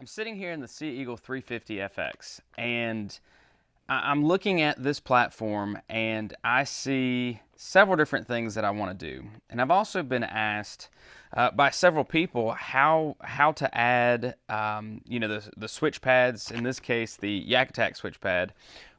I'm sitting here in the Sea Eagle 350 FX, and I'm looking at this platform and I see several different things that I want to do. And I've also been asked by several people how to add the switch pads, in this case the YakAttack SwitchPad,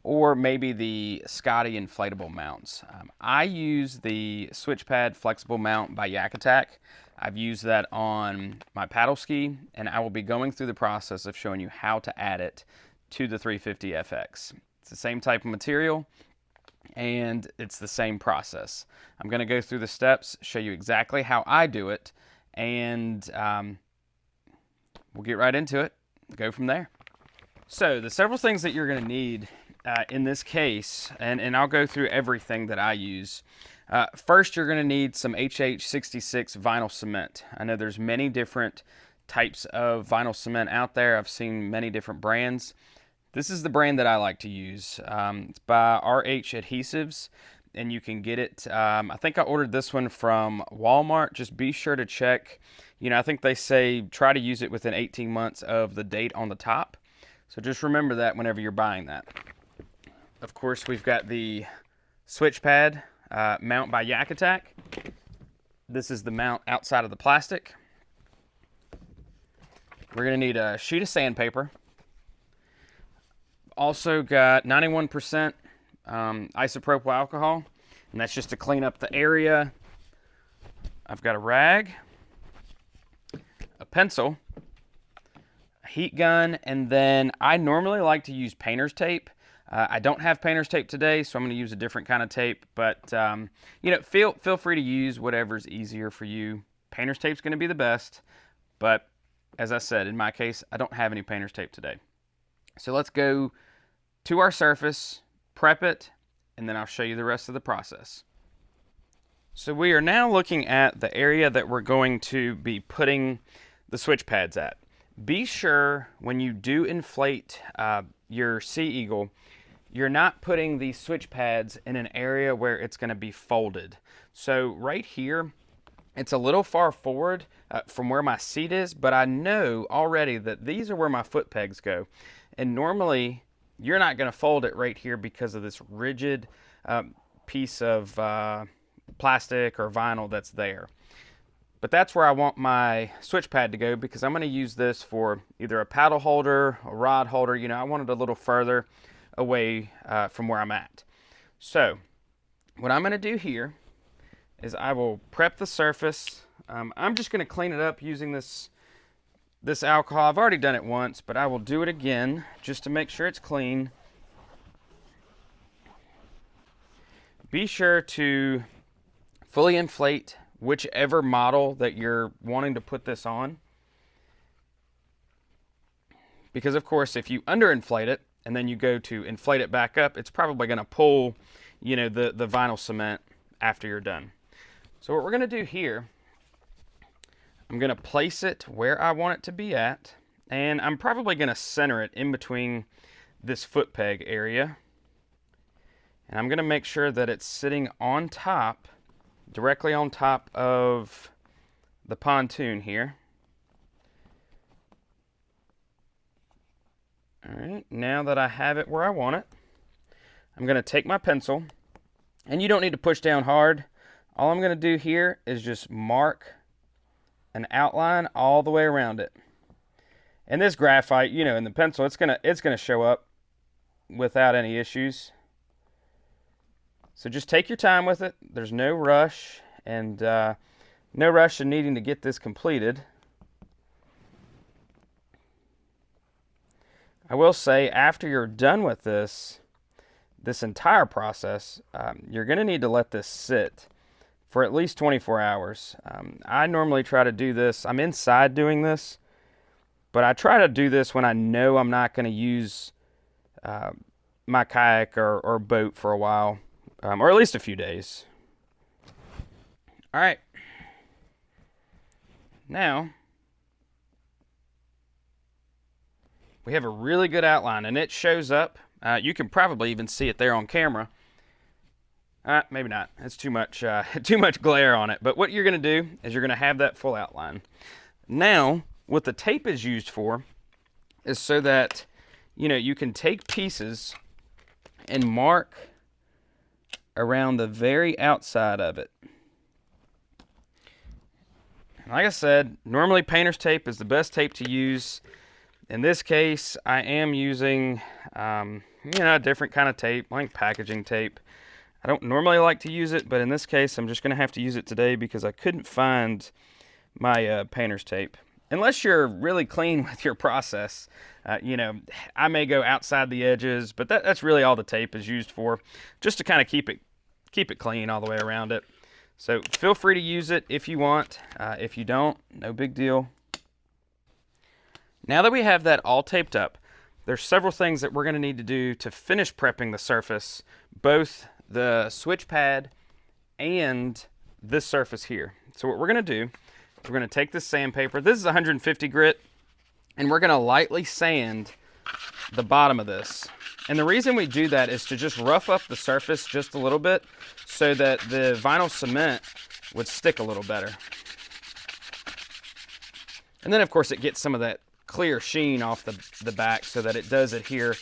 or maybe the Scotty inflatable mounts. I use the SwitchPad flexible mount by YakAttack. I've used that on my paddle ski, and I will be going through the process of showing you how to add it to the 350 FX. It's the same type of material, and it's the same process. I'm going to go through the steps, show you exactly how I do it, and we'll get right into it, go from there. So the several things that you're going to need in this case, and I'll go through everything that I use. First, you're going to need some HH66 vinyl cement. I know there's many different types of vinyl cement out there. I've seen many different brands. This is the brand that I like to use. It's by RH Adhesives, and you can get it. I think I ordered this one from Walmart. Just be sure to check. I think they say try to use it within 18 months of the date on the top. So just remember that whenever you're buying that. Of course, we've got the SwitchPad mount by YakAttack. This is the mount outside of the plastic. We're going to need a sheet of sandpaper. Also got 91% isopropyl alcohol, and that's just to clean up the area. I've got a rag, a pencil, a heat gun, and then I normally like to use painter's tape. I don't have painter's tape today, so I'm going to use a different kind of tape, but feel free to use whatever's easier for you. Painter's tape's going to be the best, but as I said, in my case, I don't have any painter's tape today. So let's go to our surface, prep it, and then I'll show you the rest of the process. So we are now looking at the area that we're going to be putting the switch pads at. Be sure when you do inflate your Sea Eagle, you're not putting these switch pads in an area where it's going to be folded. So right here, it's a little far forward from where my seat is, but I know already that these are where my foot pegs go. And normally, you're not going to fold it right here because of this rigid piece of plastic or vinyl that's there. But that's where I want my switch pad to go, because I'm going to use this for either a paddle holder, a rod holder. I want it a little further away from where I'm at. So what I'm going to do here is I will prep the surface. I'm just going to clean it up using this alcohol. I've already done it once, but I will do it again just to make sure it's clean. Be sure to fully inflate whichever model that you're wanting to put this on, because of course if you underinflate it and then you go to inflate it back up, it's probably going to pull the vinyl cement after you're done. So what we're going to do here, I'm going to place it where I want it to be at, and I'm probably going to center it in between this foot peg area, and I'm going to make sure that it's sitting on top, directly on top of the pontoon here. Alright, now that I have it where I want it, I'm going to take my pencil, and you don't need to push down hard. All I'm going to do here is just mark an outline all the way around it. And this graphite, in the pencil, it's gonna show up without any issues. So just take your time with it. There's no rush, and no rush in needing to get this completed. I will say, after you're done with this entire process, you're going to need to let this sit for at least 24 hours. I normally try to do this. I'm inside doing this, but I try to do this when I know I'm not going to use my kayak or boat for a while. Or at least a few days. All right. Now, we have a really good outline, and it shows up. You can probably even see it there on camera. Maybe not. It's too much glare on it. But what you're going to do is you're going to have that full outline. Now, what the tape is used for is so that, you know, you can take pieces and mark around the very outside of it. Like I said, normally painter's tape is the best tape to use. In this case, I am using, you know, a different kind of tape, like packaging tape. I don't normally like to use it, but in this case, I'm just going to have to use it today because I couldn't find my painter's tape. Unless you're really clean with your process, you know, I may go outside the edges, but that's really all the tape is used for, just to kind of keep it clean all the way around it. So feel free to use it if you want. If you don't, no big deal. Now that we have that all taped up, there's several things that we're going to need to do to finish prepping the surface, both the switch pad and this surface here. So what we're going to do, we're going to take this sandpaper. This is 150 grit, and we're going to lightly sand the bottom of this. And the reason we do that is to just rough up the surface just a little bit so that the vinyl cement would stick a little better. And then, of course, it gets some of that clear sheen off the back so that it does adhere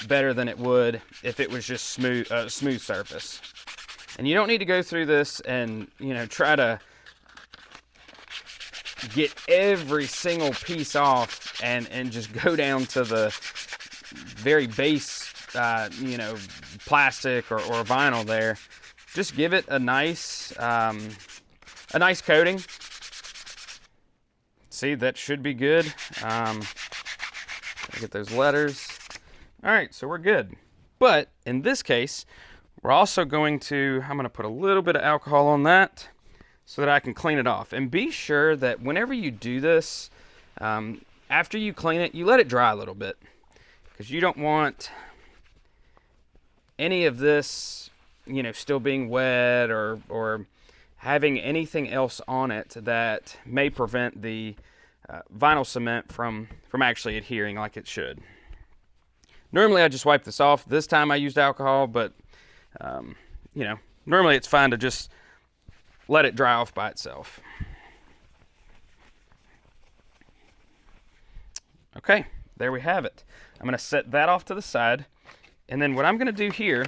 better than it would if it was just smooth surface. And you don't need to go through this and, you know, try to get every single piece off and just go down to the very base, you know, plastic or vinyl there. Just give it a nice coating. See, that should be good. Get those letters. All right, so we're good. But in this case, we're also going to, I'm going to put a little bit of alcohol on that so that I can clean it off. And be sure that whenever you do this, after you clean it, you let it dry a little bit, because you don't want any of this, you know, still being wet or having anything else on it that may prevent the vinyl cement from actually adhering like it should. Normally I just wipe this off. This time I used alcohol, but you know, normally it's fine to just let it dry off by itself. Okay, there we have it. I'm going to set that off to the side, and then what I'm going to do here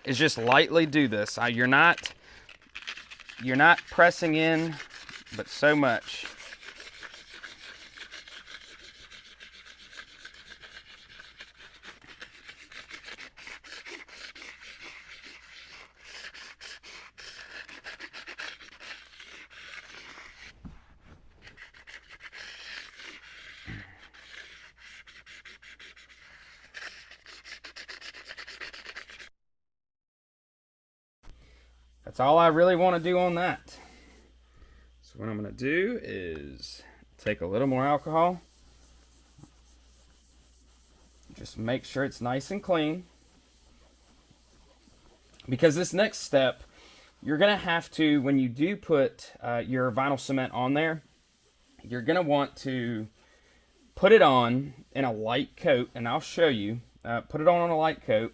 is just lightly do this. You're not pressing in, but so much. That's all I really want to do on that. So what I'm going to do is take a little more alcohol. Just make sure it's nice and clean. Because this next step, you're going to have to, when you do put your vinyl cement on there, you're going to want to put it on in a light coat, and I'll show you. Put it on a light coat,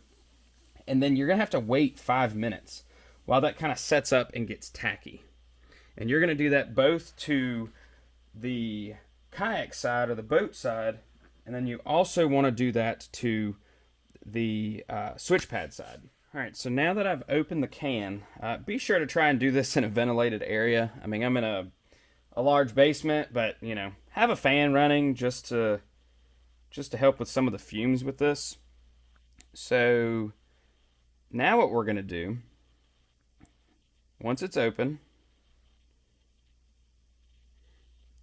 and then you're going to have to wait 5 minutes while that kind of sets up and gets tacky. And you're going to do that both to the kayak side or the boat side, and then you also want to do that to the switch pad side. All right, so now that I've opened the can, be sure to try and do this in a ventilated area. I mean, I'm in a large basement, but, you know, have a fan running just to help with some of the fumes with this. So now what we're going to do, once it's open,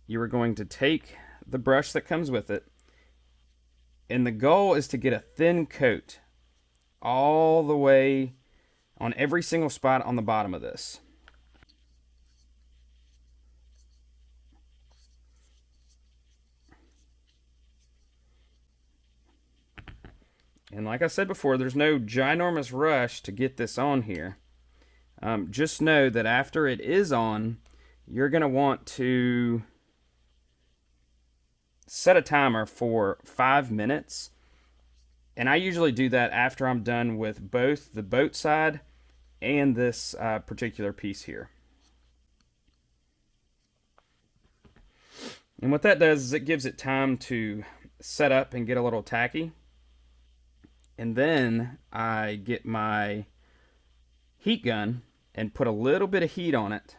you are going to take the brush that comes with it, and the goal is to get a thin coat all the way on every single spot on the bottom of this. And like I said before, there's no ginormous rush to get this on here. Just know that after it is on, you're going to want to set a timer for 5 minutes. And I usually do that after I'm done with both the boat side and this particular piece here. And what that does is it gives it time to set up and get a little tacky. And then I get my heat gun and put a little bit of heat on it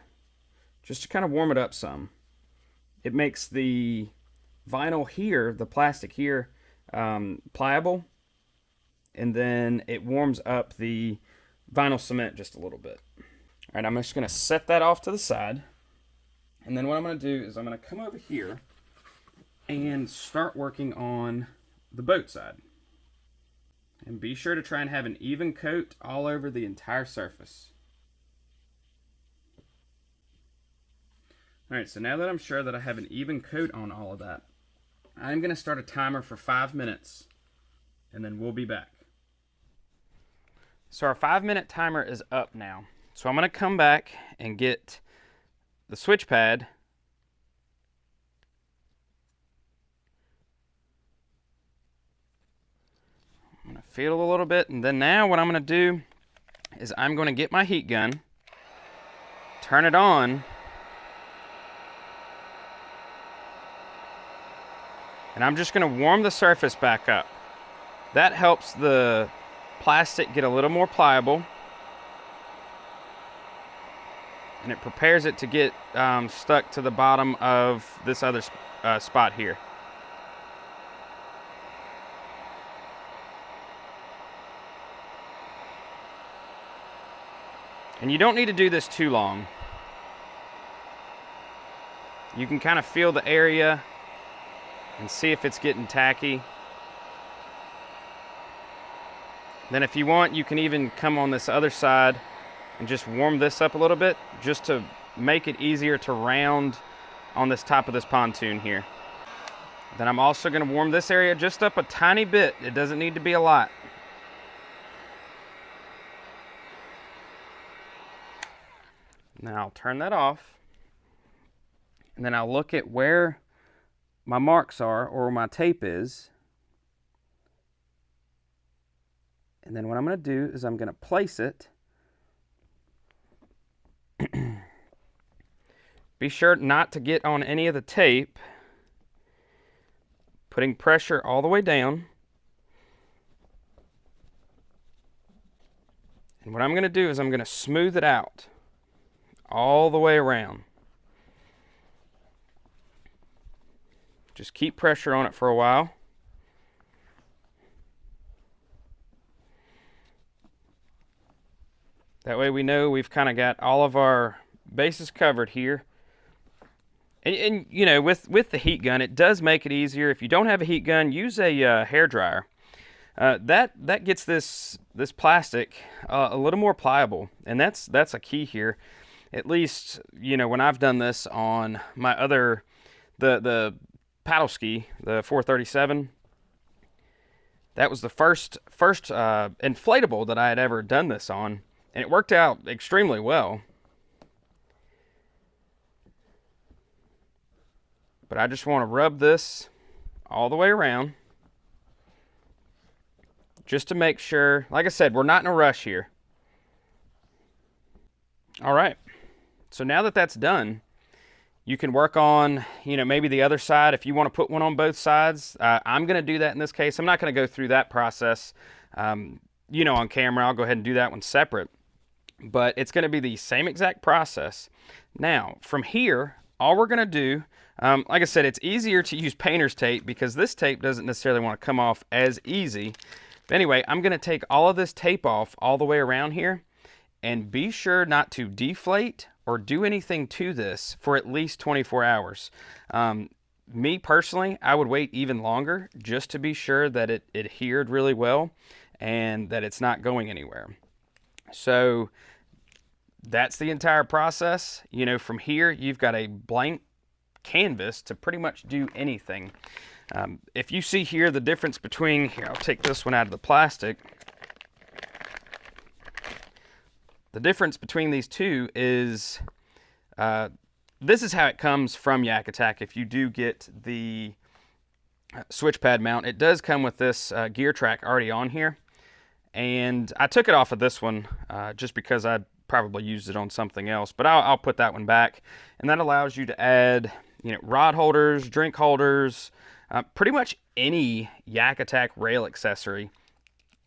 just to kind of warm it up some. It makes the vinyl here, the plastic here, pliable, and then it warms up the vinyl cement just a little bit. All right, I'm just going to set that off to the side, and then what I'm going to do is I'm going to come over here and start working on the boat side. And be sure to try and have an even coat all over the entire surface. Alright, so now that I'm sure that I have an even coat on all of that, I'm going to start a timer for 5 minutes, and then we'll be back. So our 5-minute timer is up now. So I'm going to come back and get the SwitchPad. I'm going to feel a little bit, and then now what I'm going to do is I'm going to get my heat gun, turn it on, and I'm just going to warm the surface back up. That helps the plastic get a little more pliable, and it prepares it to get stuck to the bottom of this other spot here. And you don't need to do this too long. You can kind of feel the area and see if it's getting tacky. Then if you want, you can even come on this other side and just warm this up a little bit, just to make it easier to round on this top of this pontoon here. Then I'm also going to warm this area just up a tiny bit. It doesn't need to be a lot. Now I'll turn that off, and then I'll look at where my marks are or where my tape is. And then what I'm going to do is I'm going to place it. Be sure not to get on any of the tape. Putting pressure all the way down. And what I'm going to do is I'm going to smooth it out all the way around. Just keep pressure on it for a while. That way we know we've kind of got all of our bases covered here. And you know, with the heat gun, it does make it easier. If you don't have a heat gun, use a hair dryer. That gets this plastic a little more pliable, and that's a key here. At least, you know, when I've done this on my other, the paddle ski, the 437, that was the first inflatable that I had ever done this on, and it worked out extremely well. But I just want to rub this all the way around, just to make sure, like I said, we're not in a rush here. All right. So now that that's done, you can work on, you know, maybe the other side if you want to put one on both sides. I'm going to do that in this case. I'm not going to go through that process, you know, on camera. I'll go ahead and do that one separate. But it's going to be the same exact process. Now, from here, all we're going to do, like I said, it's easier to use painter's tape because this tape doesn't necessarily want to come off as easy. But anyway, I'm going to take all of this tape off all the way around here, and be sure not to deflate or do anything to this for at least 24 hours. Me personally, I would wait even longer just to be sure that it adhered really well and that it's not going anywhere. So that's the entire process. You know, from here, you've got a blank canvas to pretty much do anything. If you see here the difference between, here, I'll take this one out of the plastic. The difference between these two is, this is how it comes from YakAttack. If you do get the SwitchPad mount, it does come with this gear track already on here. And I took it off of this one just because I probably used it on something else, but I'll put that one back. And that allows you to add, you know, rod holders, drink holders, Pretty much any YakAttack rail accessory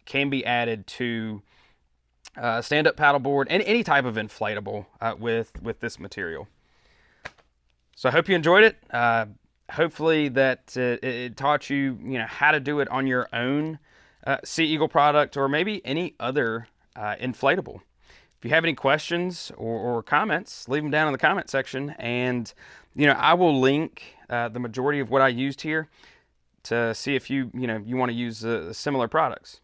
can be added to stand-up paddleboard and any type of inflatable with this material. So I hope you enjoyed it. Hopefully that it taught you, how to do it on your own Sea Eagle product, or maybe any other inflatable. If you have any questions or comments, leave them down in the comment section, and I will link the majority of what I used here to see if you want to use similar products.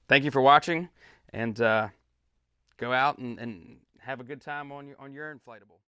Thank you for watching, and go out and have a good time on your inflatable.